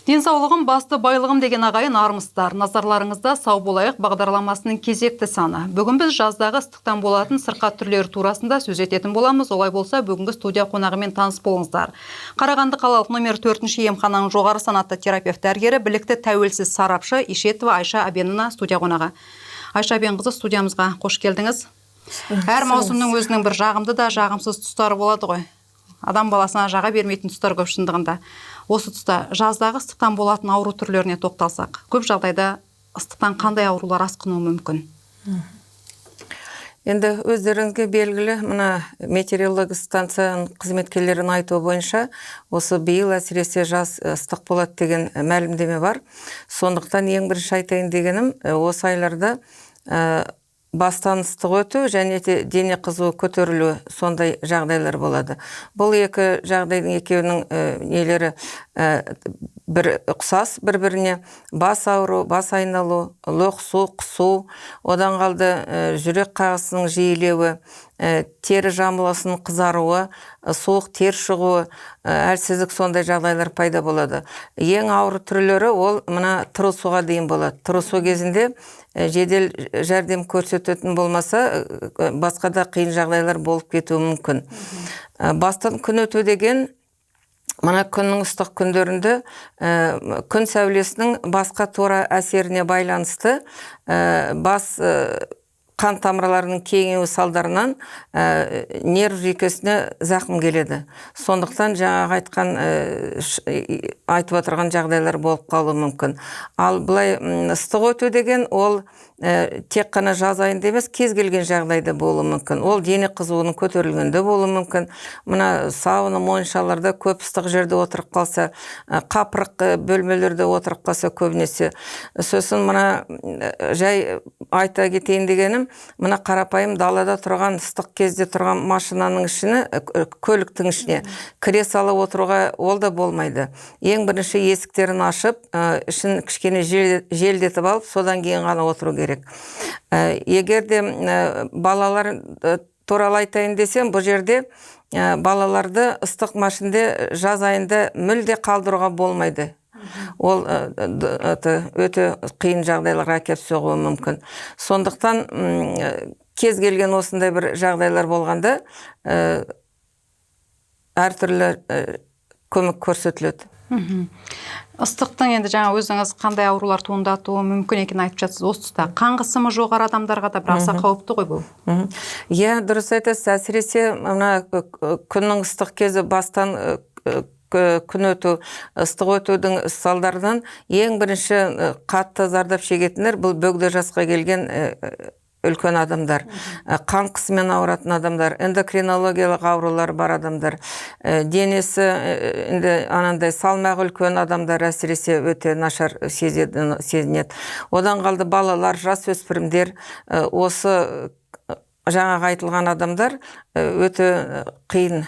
Денсаулығым басты байлығым деген ағайын армысыздар. Назарларыңызда сау болайық бағдарламасының кезекті саны. Бүгін біз жаздағы ыстықтан болатын сырқат түрлері турасында сөз ететін боламыз. Олай болса, бүгінгі студия қонағымен таныс болыңыздар. Қарағанды қалалық номер 4-ші емхананың жоғары санатты терапевт дәрігері, білікті тәуелсіз сарапшы Ишетова Айша Абенина студия қонағы. Айша Абенқызы, студиямызға қош келдіңіз. Әр маусымның өзінің бір жағымды да жағымсыз тұстары болады ғой. Адам баласына жаға бермейтін тұстар көп шындығында. Осы тұста жаздағы ыстықтан болатын ауру түрлеріне тоқталсақ, көп жағдайда ыстықтан қандай аурулар асқынуы мүмкін? Енді өздеріңізге белгілі, мына метеорология станцияның қызметкерлерінің айтуы бойынша, осы биыл әсіресе жаз ыстық болады деген мәлімдеме бар. Сондықтан ең бірінші айтайын дегенім, осы айларда бастан ыстық өту және дене қызуы көтерілуі сондай жағдайлар болады. Бұл екі жағдайдың екеуінің нелері бір ұқсас бір-біріне: бас ауру, бас айналу, лоқсу, құсу, одан қалды жүрек қағысының жиілеуі, тері жамылғысының қызаруы, суық тер шығуы, әлсіздік, сондай жағдайлар пайда болады. Ең ауыр түрлері ол мына тырысуға дейін болады. Тырысу кезінде жедел жәрдем көрсететін болмаса, басқа да қиын жағдайлар болып кетуі мүмкін. Бастан күн өту деген, мына күннің ыстық күндерінде күн сәулесінің басқа тура әсеріне байланысты бас қан тамырларының кеңеюі салдарынан нерв жүйкесіне зақым келеді. Сондықтан жаңағы айтып отырған жағдайлар болып қалуы мүмкін. Ал былай ыстық өту деген ол тек қана жаз айында емес, кез келген жағдайда болуы мүмкін. Ол дене қызуының көтерілгенде болуы мүмкін. Мына сауна, моншаларда көп ыстық жерде отырып қалса, қапырық бөлмелерде отырып қалса көбінесе. Сосын мына жай айта кетейін дегенім, мына қарапайым далада тұрған, ыстық кезде тұрған машинаның ішіне, көліктің ішіне кіре сала отыруға ол да болмайды. Ең бірінші есіктерін ашып, ішін кішкене желдетіп алып, содан кейін ғана отыру керек. Егер де балалар туралы айтайын десем, бұл жерде балаларды ыстық машинде жаз айында мүлде қалдыруға болмайды. Ол өте қиын жағдайларға әкеп соғуы мүмкін. Сондықтан кез келген осындай бір жағдайлар болғанда әртүрлі көмек көрсетіледі. Ыстықтың енді жаңа өзіңіз қандай аурулар туындатуы мүмкін екенін айтып жатсыз. Осы тұста қан қысымы жоғары адамдарға да бір аса қауіпті ғой бұл. Иә, дұрыс айтасыз. Әсіресе мына күннің ыстық кезі, бастан күн өту, ыстық өтудің салдарынан ең бірінші қатты зардап шегетіндер бұл бөгде жасқа келген үлкен адамдар, қан қысымымен ауыратын адамдар, эндокринологиялық аурулар бар адамдар, денесі анандай салмағы үлкен адамдар әсіресе өте нашар сезінеді. Одан қалды балалар, жасөспірімдер, осы жаңағы айтылған адамдар өте қиын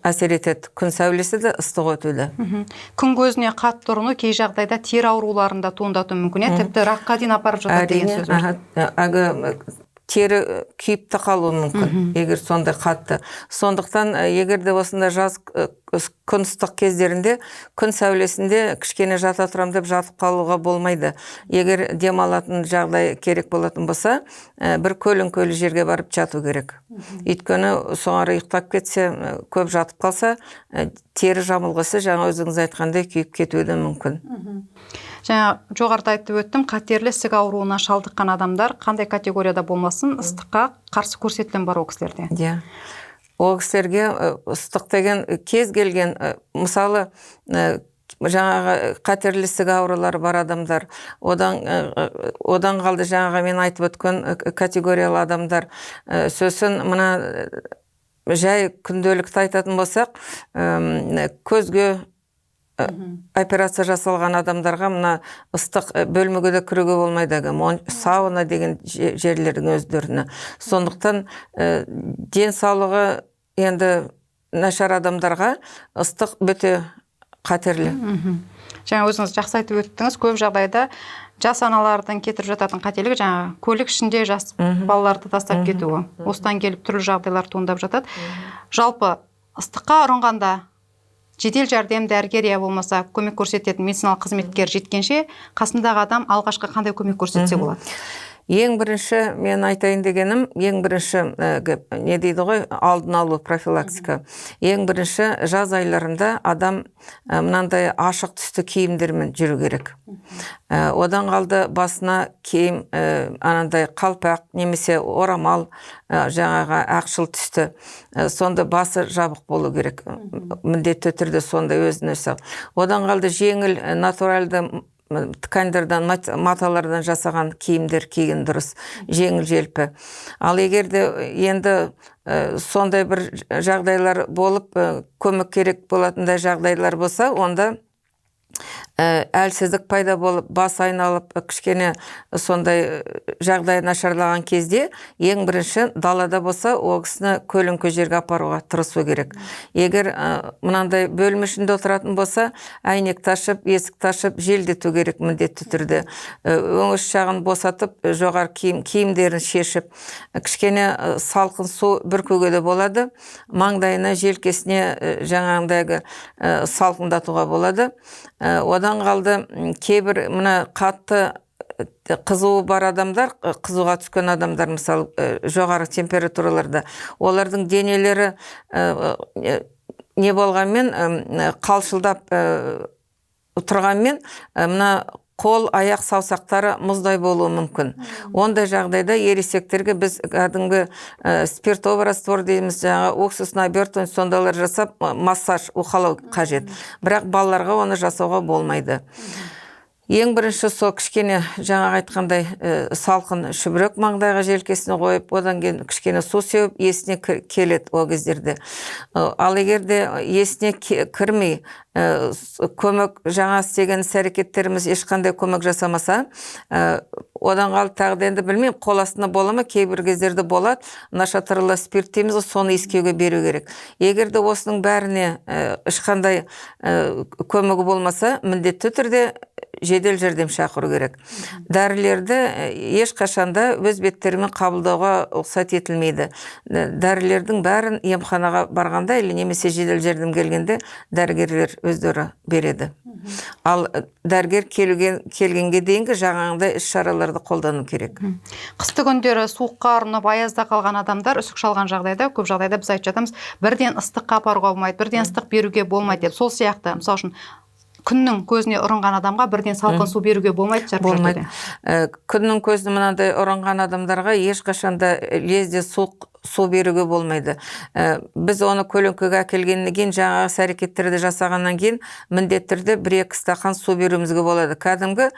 әсер етеді. Күн сәулесі де, ыстық өтуді. Күн көзіне қатты ұрыну кей жағдайда тері ауруларында туындатуы мүмкін, тіпті ракқа дейін апарып жатады деген сөз. Тері күйіп те қалуы мүмкін, егер сондай қатты. Сондықтан, егер де осында жаз күн ыстық кездерінде күн сәулесінде кішкене жата тұрам деп жатып қалуға болмайды. Егер демалатын жағдай керек болатын болса, бір көлі жерге барып жату керек. Өйткені соңары ұйықтап кетсе, көп жатып қалса, тері жамылғысы жаңа өзіңіз айтқандай күйіп кетуі де мүмкін. Жаңа жоғарыда айтып өттім, қатерлі ісік ауруына шалдыққан адамдар қандай категорияда болмасын, ыстыққа қарсы көрсетілім бар ол кісілерде? Иә. Ол кісілерге ыстық деген кез келген, мысалы, жаңағы қатерлі ісік аурулары бар адамдар, одан қалды жаңағы мен айтып өткен категориялы адамдар. Сосын мына жай күнделікті айтатын болсақ, көзге операция жасалған адамдарға мына ыстық бөлмеге де кіруге болмайды, сауна деген жерлердің өздеріне. Сондықтан денсаулығы енді нашар адамдарға ыстық өте қатерлі. Жаңа өзіңіз жақсы айтып өттіңіз, көп жағдайда жас аналардың кетіріп жататын қателігі жаңа көлік ішінде жас балаларды тастап кетуі. Осыдан келіп түрлі жағдайлар туындап жатады. Жалпы ыстыққа ұрынғанда жедел жәрдем дәрігер я болмаса көмек көрсететін медициналық қызметкер жеткенше қасындағы адам алғашқы қандай көмек көрсетсе болады? Ең бірінші мен айтайын дегенім, ең бірінші не дейді ғой, алдын алу, профилактика. Ең бірінші жаз айларында адам мынандай ашық түсті киімдермен жүру керек. Одан қалды басына киім, анандай қалпақ немесе орамал, жаңағы ақшыл түсті, сонда басы жабық болу керек. Міндетті түрде сонда өзін өсі. Одан қалды жеңіл, натуралды тканьдардан, маталардан жасаған киімдер киген дұрыс, жеңіл желпі. Ал егерде енді сондай бір жағдайлар болып, көмек керек болатындай жағдайлар болса, онда әлсіздік пайда болып, бас айналып, кішкене сондай жағдай нашарлаған кезде, ең бірінші далада болса, ол кісіні көлеңке жерге апаруға тырысу керек. Егер мынандай бөлме ішінде отыратын болса, әйнек ташып, есік ташып, желдету керек міндетті түрде. Өңіш жағын босатып, жоғар киімдерін шешіп, кішкене салқын су бүркуге де болады. Маңдайына, желкесіне жаңағындағы салқындатуға болады. Одан қалды кейбір мына қатты қызуы бар адамдар, қызуға түскен адамдар, мысалы, жоғары температураларда, олардың денелері не болғанмен, қалшылдап тұрғанмен, мына қол, аяқ саусақтары мұздай болуы мүмкін. Ондай жағдайда ересектерге біз кәдімгі спиртовый раствор дейміз, жаңағы уксусный обертывание сондайлар жасап, массаж, уқалау қажет. Бірақ балаларға оны жасауға болмайды. Ең бірінші сол кішкене жаңа айтқандай салқын шүбірек маңдайға желкесіне қойып, одан кейін кішкене су сеуіп, есіне келеді ол кездерде. Ал егерде есіне кірмей, көмек жаңа істеген әрекеттеріміз ешқандай көмек жасамаса, одан қалып тағы енді білмеймін, қол астында бола ма, кейбір кездерде болады, нашатырлы спирт дейміз, соны иіскеуге беру керек. Егерде осының бәріне ешқандай көмегі болмаса, міндетті түрде жедел жәрдем шақыру керек. Дәрілерді ешқашанда өз беттерімен қабылдауға рұқсат етілмейді. Дәрілердің бәрін емханаға барғанда, немесе жедел жәрдем келгенде дәрігерлер өздері береді. Ал дәрігер келгенге дейінгі жаңағындай іс-шараларды қолдану керек. Қысты күндері суыққа ұрынып, аязда қалған адамдар үсік шалған жағдайда, көп жағдайда біз айтып жатамыз, бірден ыстыққа апаруға болмайды, бірден ыстық беруге болмайды деп. Сол сияқты, мысалы үшін күннің көзіне ұрынған адамға бірден салқын су беруге болмайды. Болмайды. Күннің көзіне мынандай ұрынған адамдарға ешқашанда лезде су беруге болмайды. Біз оны көлеңкеге әкелгеннен кейін, жаңағы әрекеттерді жасағаннан кейін міндетті түрде 1-2 стақан су беруімізге болады. Кәдімгі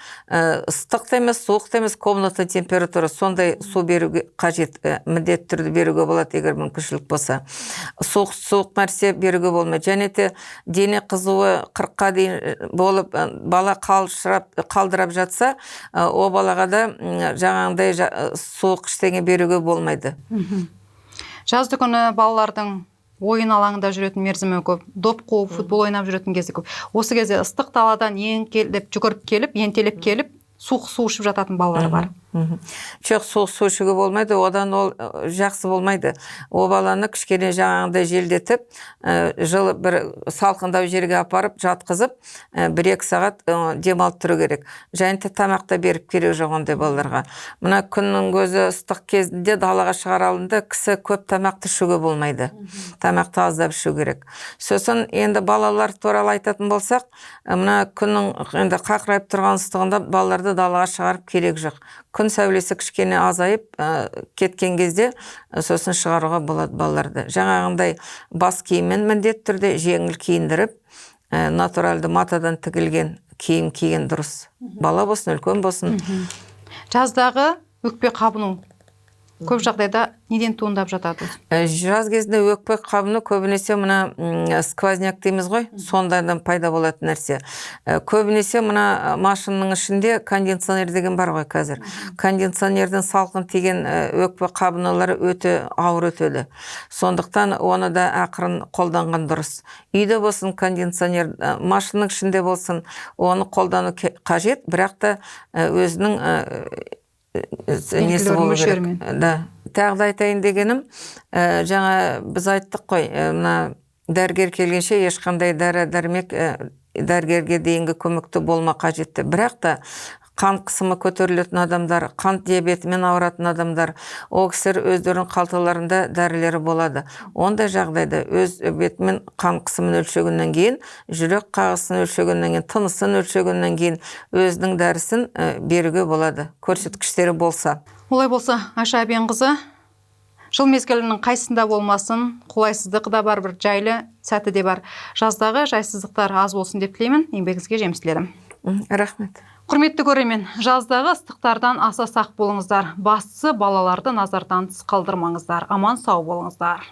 ыстық та емес, суық та емес, комната температура, сондай су беруге қажет, міндетті түрде беруге болады, егер мүмкіншілік болса. Суық нәрсе беруге болмайды. Және де дене қызуы 40-қа дейін болып, бала қалдырап жатса, о балаға да жаңағындай суық ештеңе беруге болмайды. Жазды күні балалардың ойын алаңында жүретін мерзімі көп, доп қуып, футбол ойнап жүретін кезде көп. Осы кезде ыстық даладан жүгіріп келіп, ентелеп келіп, суық су ішіп жататын балалар бар. Жоқ, суық су ішуге болмайды, одан ол жақсы болмайды. О баланы кішкене жаңағындай желдетіп, жылы бір салқындау жерге апарып, жатқызып, 1-2 сағат демалып тұру керек. Және де тамақта беріп керек жоқ ондай балаларға. Мына күннің көзі ыстық кезінде далаға шығаралында кісі көп тамақты ішуге болмайды. Тамақты аздап ішу керек. Сосын енді балалар туралы айтатын болсақ, мына күннің енді қақырайып тұрған ыстығында балаларды далаға шығарып керек жоқ. Күн сәулесі кішкене азайып кеткен кезде сосын шығаруға болады балаларды. Жаңағындай бас киіммен міндетті түрде жеңіл киіндіріп, натуралды матадан тігілген киім киген дұрыс. Бала болсын, үлкен болсын. Жаздағы өкпе қабыну көп жағдайда неден туындап жатады? Жаз кезінде өкпе қабыну көбінесе мына сквозняк дейміз ғой, сондан пайда болатын нәрсе. Көбінесе мына машинның ішінде кондиционер деген бар ғой қазір. Кондиционерден салқын тиген өкпе қабынулары өте ауыр өтеді. Сондықтан оны да ақырын қолданған дұрыс. Үйде болсын кондиционер, машинның ішінде болсын, оны қолдану қажет, бірақ та өзінің несі болу керек. Тағы да айтайын дегенім, жаңа біз айттық қой, мына дәрігер келгенше ешқандай дәрі-дәрмек дәрігерге дейінгі көмекті болма қажетті. Бірақ та қан қысымы көтерілетін адамдар, қант диабетімен ауыратын адамдар, ол кісілер өздерінің қалталарында дәрілері болады. Ондай жағдайда өз бетімен қан қысымын өлшегеннен кейін, жүрек қағысын өлшегеннен кейін, тынысын өлшегеннен кейін өзінің дәрісін беруге болады, көрсеткіштері болса. Олай болса, Айша Әбенқызы, жыл мезгілінің қайсында болмасын, қолайсыздық да бар, бір жайлы сәті де бар. Жаздағы жайсыздықтар аз болсын деп тілеймін. Еңбегіңізге жеміс тіледім. Рахмет. Құрметті көрермен, жаздағы ыстықтардан аса сақ болыңыздар. Бастысы балаларды назардан тыс қалдырмаңыздар. Аман сау болыңыздар.